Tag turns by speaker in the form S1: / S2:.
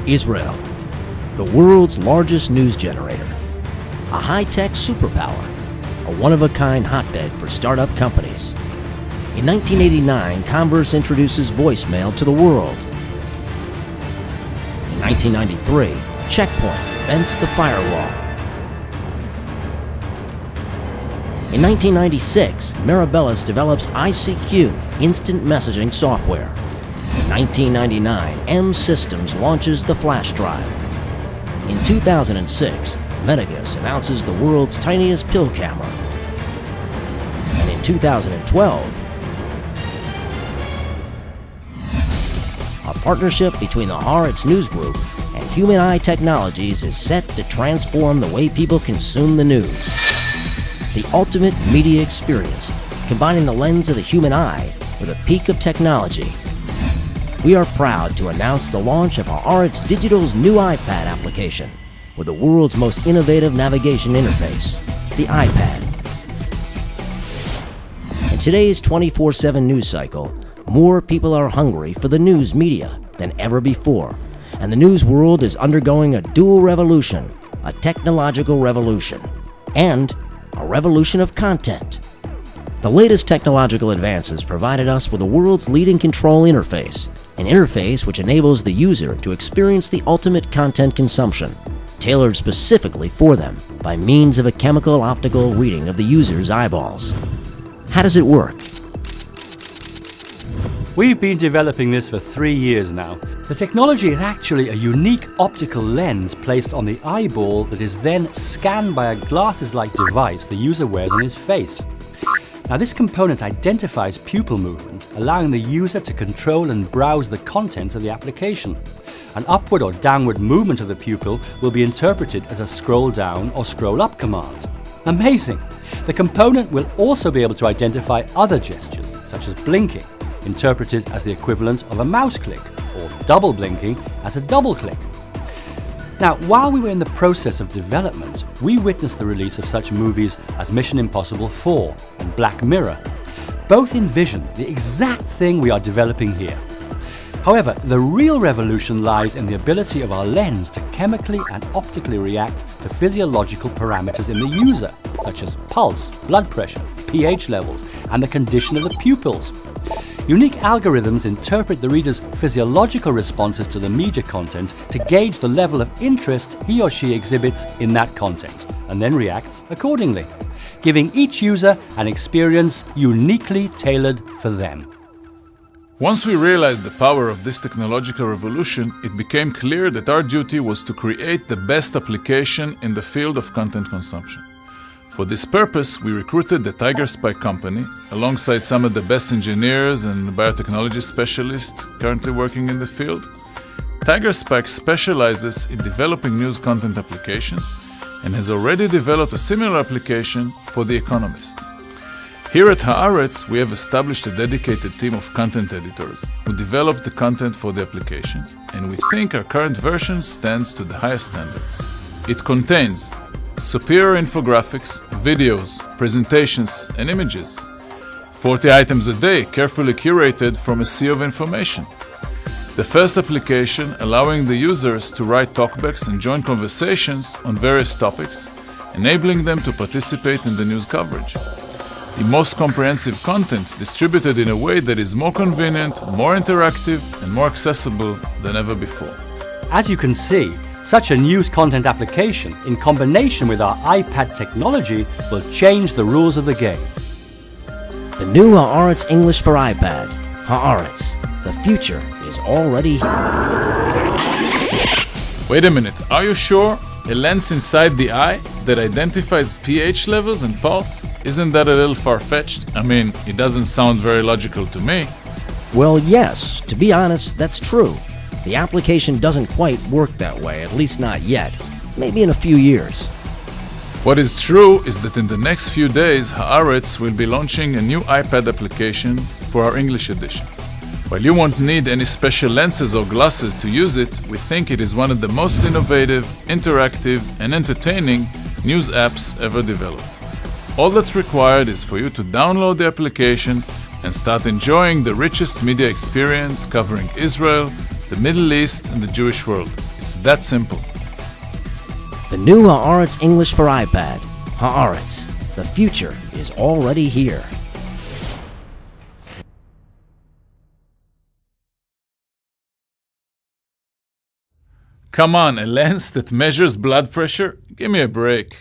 S1: Israel, the world's largest news generator, a high-tech superpower, a one-of-a-kind hotbed for startup companies. In 1989, Comverse introduces voicemail to the world. In 1993, Checkpoint invents the firewall. In 1996, Mirabilis develops ICQ, instant messaging software. In 1999, M Systems launches the flash drive. In 2006, Mirabilis announces the world's tiniest pill camera. And in 2012, a partnership between the Haaretz News Group and Human Eye Technologies is set to transform the way people consume the news. The ultimate media experience, combining the lens of the human eye with a peak of technology. We are proud to announce the launch of Haaretz Digital's new iPad application with the world's most innovative navigation interface, the iPad. In today's 24/7 news cycle, more people are hungry for the news media than ever before, and the news world is undergoing a dual revolution, a technological revolution, and a revolution of content. The latest technological advances provided us with the world's leading control interface, an interface which enables the user to experience the ultimate content consumption, tailored specifically for them by means of a chemical optical reading of the user's eyeballs. How does it work?
S2: We've been developing this for 3 years now. The technology is actually a unique optical lens placed on the eyeball that is then scanned by a glasses-like device the user wears on his face. Now, this component identifies pupil movement, allowing the user to control and browse the contents of the application. An upward or downward movement of the pupil will be interpreted as a scroll down or scroll up command. Amazing! The component will also be able to identify other gestures, such as blinking, interpreted as the equivalent of a mouse click, or double blinking as a double click. Now, while we were in the process of development, we witnessed the release of such movies as Mission Impossible 4 and Black Mirror. Both envision the exact thing we are developing here. However, the real revolution lies in the ability of our lens to chemically and optically react to physiological parameters in the user, such as pulse, blood pressure, pH levels, and the condition of the pupils. Unique algorithms interpret the reader's physiological responses to the media content to gauge the level of interest he or she exhibits in that content, and then reacts accordingly, giving each user an experience uniquely tailored for them.
S3: Once we realized the power of this technological revolution, it became clear that our duty was to create the best application in the field of content consumption. For this purpose, we recruited the Tigerspike company, alongside some of the best engineers and biotechnology specialists currently working in the field. Tigerspike specializes in developing news content applications and has already developed a similar application for The Economist. Here at Haaretz, we have established a dedicated team of content editors who develop the content for the application, and we think our current version stands to the highest standards. It contains superior infographics, videos, presentations, and images. 40 items a day, carefully curated from a sea of information. The first application allowing the users to write talkbacks and join conversations on various topics, enabling them to participate in the news coverage. The most comprehensive content distributed in a way that is more convenient, more interactive, and more accessible than ever before.
S2: As you can see, such a news content application, in combination with our iPad technology, will change the rules of the game.
S1: The new Haaretz English for iPad. Haaretz. The future is already here.
S3: Wait a minute, are you sure? A lens inside the eye that identifies pH levels and pulse? Isn't that a little far-fetched? I mean, it doesn't sound very logical to me.
S1: Well, yes, to be honest, that's true. The application doesn't quite work that way, at least not yet. Maybe in a few years.
S3: What is true is that in the next few days, Haaretz will be launching a new iPad application for our English edition. While you won't need any special lenses or glasses to use it, we think it is one of the most innovative, interactive, and entertaining news apps ever developed. All that's required is for you to download the application and start enjoying the richest media experience covering Israel, the Middle East, and the Jewish world. It's that simple.
S1: The new Haaretz English for iPad. Haaretz. The future is already here.
S3: Come on, a lens that measures blood pressure? Give me a break.